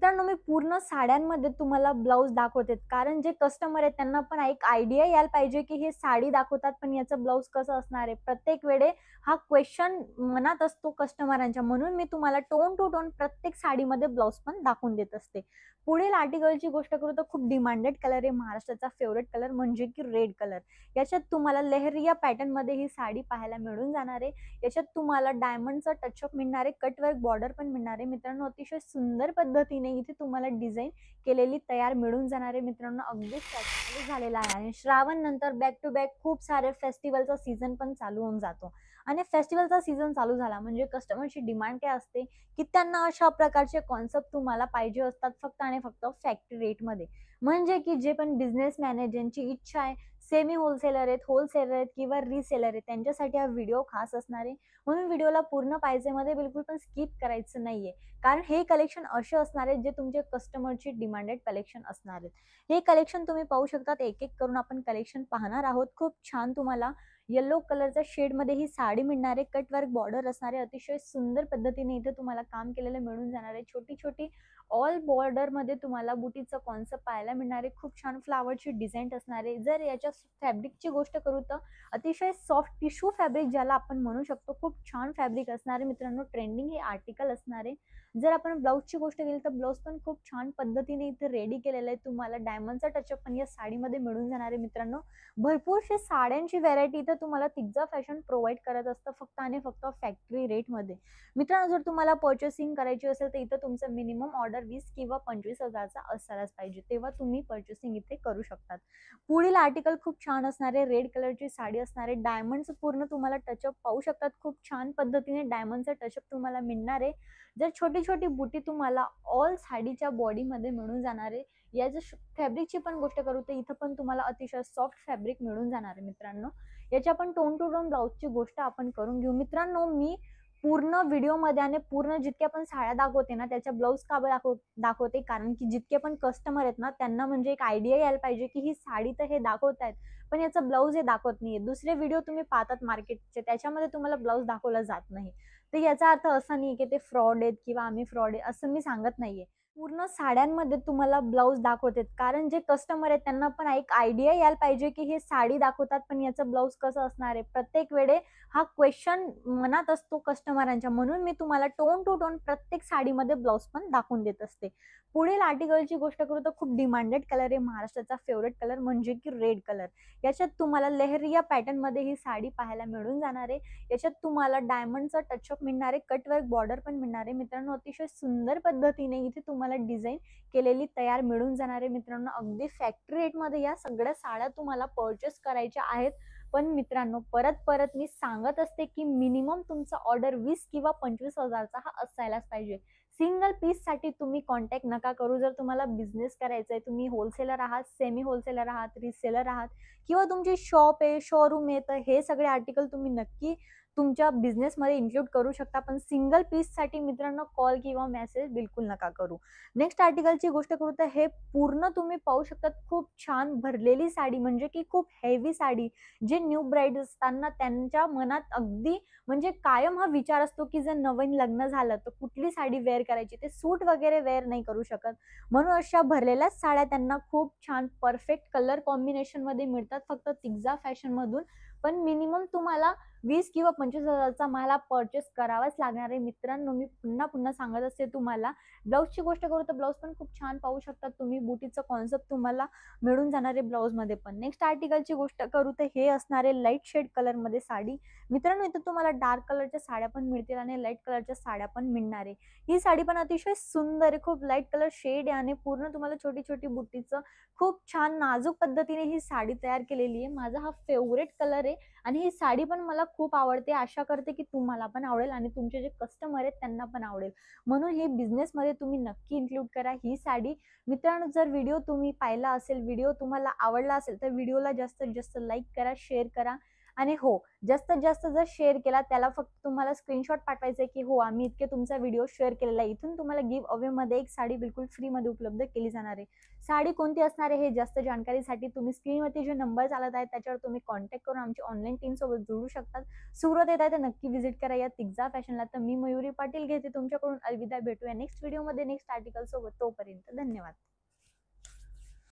मित्रांनो, मी पूर्ण साड्यांमध्ये तुम्हाला ब्लाउज दाखवते. कारण जे कस्टमर आहेत त्यांना पण एक आयडिया यायला पाहिजे, की हे साडी दाखवतात, पण याचं ब्लाउज कसं असणार आहे. प्रत्येक वेळे हा क्वेश्चन मनात असतो कस्टमरांच्या. म्हणून मी तुम्हाला टोन टू टोन प्रत्येक साडीमध्ये ब्लाउज पण दाखवून देत असते. पुढील आर्टिकलची गोष्ट करू तर खूप डिमांडेड कलर आहे, महाराष्ट्राचा फेव्हरेट कलर म्हणजे की रेड कलर. याच्यात तुम्हाला लेहरिया पॅटर्नमध्ये ही साडी पाहायला मिळून जाणार आहे. याच्यात तुम्हाला डायमंडचा टचअप मिळणार आहे, कटवर्क बॉर्डर पण मिळणार आहे. मित्रांनो, अतिशय सुंदर पद्धतीने इथे तुम्हाला डिझाईन केलेली तयार मिळून जाणार आहे. मित्रांनो, अगदीच फॅशनेबल झालेला आहे आणि श्रावण नंतर बॅक टू बॅक खूप सारे फेस्टिवलचा सीझन पण चालू होऊन जातो आणि फेस्टिवलचा सीझन चालू झाला म्हणजे कस्टमरची डिमांड काय असते, की त्यांना अशा प्रकारचे कॉन्सेप्ट तुम्हाला पाहिजे असतात फक्त आणि फक्त फॅक्टरी रेटमध्ये. म्हणजे की जे पण बिझनेसमॅन आहे, ज्यांची इच्छा आहे, सेमी होलसेलर आहेत, होलसेलर आहेत किंवा रिसेलर आहेत, त्यांच्यासाठी हा व्हिडिओ खास असणार आहे. म्हणून व्हिडिओला पूर्ण पाहिजेमध्ये बिलकुल पण स्किप करायचं नाहीये. कारण हे कलेक्शन असे असणार आहेत जे तुमचे कस्टमरची डिमांडेड कलेक्शन असणार आहेत. हे कलेक्शन तुम्ही पाहू शकतात. एक एक करून आपण कलेक्शन पाहणार आहोत. खूप छान तुम्हाला येलो कलरच्या शेडमध्ये ही साडी मिळणार आहे. कट वर्क बॉर्डर असणारे अतिशय सुंदर पद्धतीने इथे तुम्हाला काम केलेलं मिळून जाणार आहे. छोटी छोटी ऑल बॉर्डर मध्ये तुम्हाला बुटीचं कॉन्सेप्ट पाहायला मिळणार आहे. खूप छान फ्लावरची डिझाईन असणार आहे. जर याच्या फॅब्रिकची गोष्ट करू तर अतिशय सॉफ्ट टिश्यू फॅब्रिक ज्याला आपण म्हणू शकतो, खूप छान फॅब्रिक असणार आहे. मित्रांनो, ट्रेंडिंग हे आर्टिकल असणार आहे. जर आपण ब्लाऊजची गोष्ट केली तर ब्लाऊज पण खूप छान पद्धतीने इथे रेडी केलेलं आहे. तुम्हाला डायमंडचा टचअप पण या साडीमध्ये मिळून जाणार आहे. मित्रांनो, भरपूरशे साड्यांची व्हरायटी इथं तुम्हाला तिग्जा फॅशन प्रोव्हाइड करत असतं फक्त आणि फक्त फॅक्टरी रेटमध्ये. मित्रांनो, जर तुम्हाला पर्चेसिंग करायची असेल तर इथं तुमचं मिनिमम ऑर्डर 20 किंवा 25,000चा असायलाच पाहिजे, तेव्हा तुम्ही पर्चेसिंग इथे करू शकतात. पुढील आर्टिकल खूप छान असणार आहे. रेड कलरची साडी असणार आहे. डायमंडचं पूर्ण तुम्हाला टचअप पाहू शकतात. खूप छान पद्धतीने डायमंडचा टचअप तुम्हाला मिळणार आहे. जर छोटी छोटी बुटी तुम्हाला ऑल साडीच्या बॉडीमध्ये मिळून जाणार आहे. याच्या फॅब्रिकची पण गोष्ट करू तर इथं पण तुम्हाला अतिशय सॉफ्ट फॅब्रिक मिळून जाणार आहे. मित्रांनो, याच्या पण टोन टू टोन ब्लाऊजची गोष्ट आपण करून घेऊ. मित्रांनो, मी पूर्ण व्हिडिओमध्ये आणि पूर्ण जितक्या पण साड्या दाखवते ना, त्याच्या ब्लाऊज का दाखवते, कारण की जितके पण कस्टमर आहेत ना, त्यांना म्हणजे एक आयडिया यायला पाहिजे, की ही साडी तर हे दाखवतायत, पण याचं ब्लाऊज हे दाखवत नाहीये. दुसरे व्हिडिओ तुम्ही पाहतात मार्केटचे, त्याच्यामध्ये तुम्हाला ब्लाऊज दाखवला जात नाही. तर याचा अर्थ असा नाही की ते फ्रॉड आहेत किंवा आम्ही फ्रॉड आहे असं मी सांगत नाहीये. पूर्ण साड्यांमध्ये तुम्हाला ब्लाऊज दाखवते, कारण जे कस्टमर आहेत त्यांना पण एक आयडिया यायला पाहिजे, की हे साडी दाखवतात, पण याचं ब्लाऊज कसं असणार आहे. प्रत्येक वेळे हा क्वेश्चन मनात असतो कस्टमरांच्या. म्हणून मी तुम्हाला टोन टू टोन प्रत्येक साडीमध्ये ब्लाऊज पण दाखवून देत असते. पुढील आर्टिकलची गोष्ट करू तर खूप डिमांडेड कलर आहे, महाराष्ट्राचा फेव्हरेट कलर म्हणजे की रेड कलर. याच्यात तुम्हाला लेहरिया पॅटर्नमध्ये ही साडी पाहायला मिळून जाणार आहे. याच्यात तुम्हाला डायमंडचा टचअप मिळणार आहे, कटवर्क बॉर्डर पण मिळणार आहे. मित्रांनो, अतिशय सुंदर पद्धतीने इथे तुम्हाला डिझाईन केलेली तयार मिळून जाणार आहे. मित्रांनो, अगदी फॅक्टरी रेटमध्ये या सगळ्या साड्या तुम्हाला परचेस करायच्या आहेत. पण मित्रांनो, परत परत मी सांगत असते, की मिनिमम तुमचा ऑर्डर 20 किंवा 25,000चा हा असायलाच पाहिजे. सिंगल पीससाठी तुम्ही कॉन्टॅक्ट नका करू. जर तुम्हाला बिझनेस करायचा आहे, तुम्ही होलसेलर आहात, सेमी होलसेलर आहात, रिसेलर आहात किंवा तुमची शॉप आहे, शोरूम आहे, तर हे सगळे आर्टिकल तुम्ही नक्की तुमच्या बिझनेसमध्ये इन्क्लूड करू शकता. पण सिंगल पीससाठी मित्रांनो कॉल किंवा मेसेज बिलकुल नका करू. नेक्स्ट आर्टिकलची गोष्ट करू तर हे पूर्ण तुम्ही पाहू शकता. खूप छान भरलेली साडी म्हणजे की खूप हेवी साडी. जे न्यू ब्राईड असताना त्यांच्या मनात अगदी म्हणजे कायम हा विचार असतो, की जर नवीन लग्न झालं तर कुठली साडी वेअर करायची. ते सूट वगैरे वेअर नाही करू शकत. म्हणून अशा भरलेल्याच साड्या त्यांना खूप छान परफेक्ट कलर कॉम्बिनेशनमध्ये मिळतात फक्त तिग्जा फॅशनमधून. पण मिनिमम तुम्हाला 20 किंवा 25,000चा मला परचेस करावाच लागणार आहे. मित्रांनो, मी पुन्हा पुन्हा सांगत असते तुम्हाला. ब्लाऊजची गोष्ट करू तर ब्लाऊज पण खूप छान पाहू शकतात तुम्ही. बुटीचं कॉन्सेप्ट तुम्हाला मिळून जाणार आहे ब्लाऊजमध्ये पण. नेक्स्ट आर्टिकलची गोष्ट करू तर हे असणार आहे लाईट शेड कलरमध्ये साडी. मित्रांनो, इथं तुम्हाला डार्क कलरच्या साड्या पण मिळतील आणि लाईट कलरच्या साड्या पण मिळणार आहे. ही साडी पण अतिशय सुंदर आहे. खूप लाईट कलर शेड आहे आणि पूर्ण तुम्हाला छोटी छोटी बुटीचं खूप छान नाजूक पद्धतीने ही साडी तयार केलेली आहे. माझा हा फेवरेट कलर आहे आणि ही साडी पण मला खूप आवडते. आशा करते की तुम्हाला पण आवडेल आणि तुमचे जे कस्टमर आहेत त्यांना पण आवडेल. म्हणून हे बिझनेसमध्ये तुम्ही नक्की इन्क्लूड करा ही साडी. मित्रांनो, जर व्हिडिओ तुम्ही पाहिला असेल, व्हिडिओ तुम्हाला आवडला असेल तर व्हिडिओला जास्तीत जास्त लाईक करा, शेअर करा आणि हो, जास्तीत जास्त जर शेअर केला त्याला फक्त तुम्हाला स्क्रीनशॉट पाठवायचा आहे की हो आम्ही इतके तुमचा व्हिडिओ शेअर केलेला आहे. इथून तुम्हाला गिव्ह अवे मध्ये एक साडी बिलकुल फ्रीमध्ये उपलब्ध केली जाणार आहे. साडी कोणती असणार आहे हे जास्त जानकारीसाठी तुम्ही स्क्रीनवरती जे नंबर चालत आहेत त्याच्यावर तुम्ही कॉन्टॅक्ट करून आमची ऑनलाईन टीम सोबत जोडू शकतात. सुरत येत आहे तर नक्की व्हिजिट करा या तिग्जा फॅशनला. तर मी मयुरी पाटील घेते तुमच्याकडून अलविदा. भेटूया नेक्स्ट व्हिडिओमध्ये नेक्स्ट आर्टिकल सोबत. तोपर्यंत धन्यवाद.